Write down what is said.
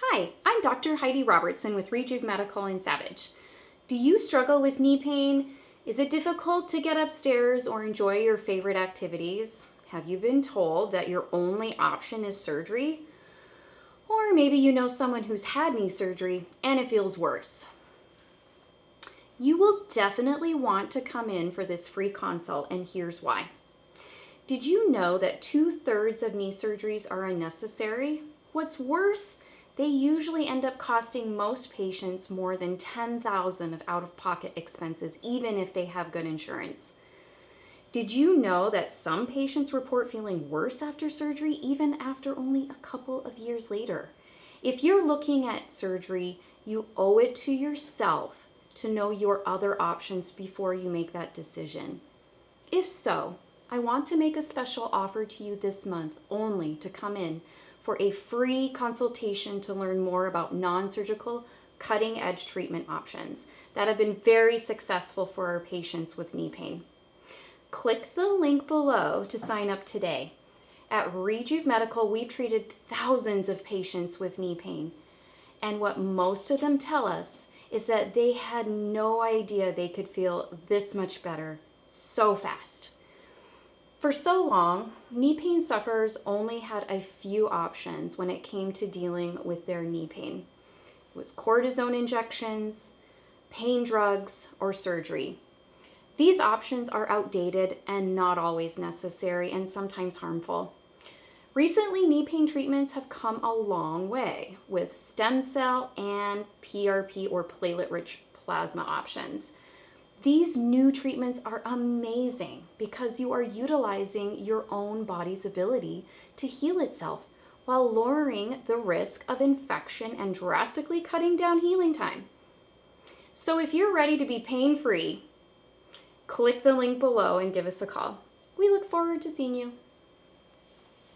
Hi, I'm Dr. Heidi Robertson with Rejuv Medical in Savage. Do you struggle with knee pain? Is it difficult to get upstairs or enjoy your favorite activities? Have you been told that your only option is surgery? Or maybe you know someone who's had knee surgery and it feels worse. You will definitely want to come in for this free consult, and here's why. Did you know that 2/3 of knee surgeries are unnecessary? What's worse, they usually end up costing most patients more than $10,000 of out-of-pocket expenses, even if they have good insurance. Did you know that some patients report feeling worse after surgery, even after only a couple of years later? If you're looking at surgery, you owe it to yourself to know your other options before you make that decision. If so, I want to make a special offer to you this month only to come in for a free consultation to learn more about non-surgical cutting-edge treatment options that have been very successful for our patients with knee pain. Click the link below to sign up today. At Rejuv Medical, we've treated thousands of patients with knee pain, and what most of them tell us is that they had no idea they could feel this much better so fast. For so long, knee pain sufferers only had a few options when it came to dealing with their knee pain. It was cortisone injections, pain drugs, or surgery. These options are outdated and not always necessary, and sometimes harmful. Recently, knee pain treatments have come a long way with stem cell and PRP or platelet-rich plasma options. These new treatments are amazing because you are utilizing your own body's ability to heal itself while lowering the risk of infection and drastically cutting down healing time. So if you're ready to be pain-free, click the link below and give us a call. We look forward to seeing you.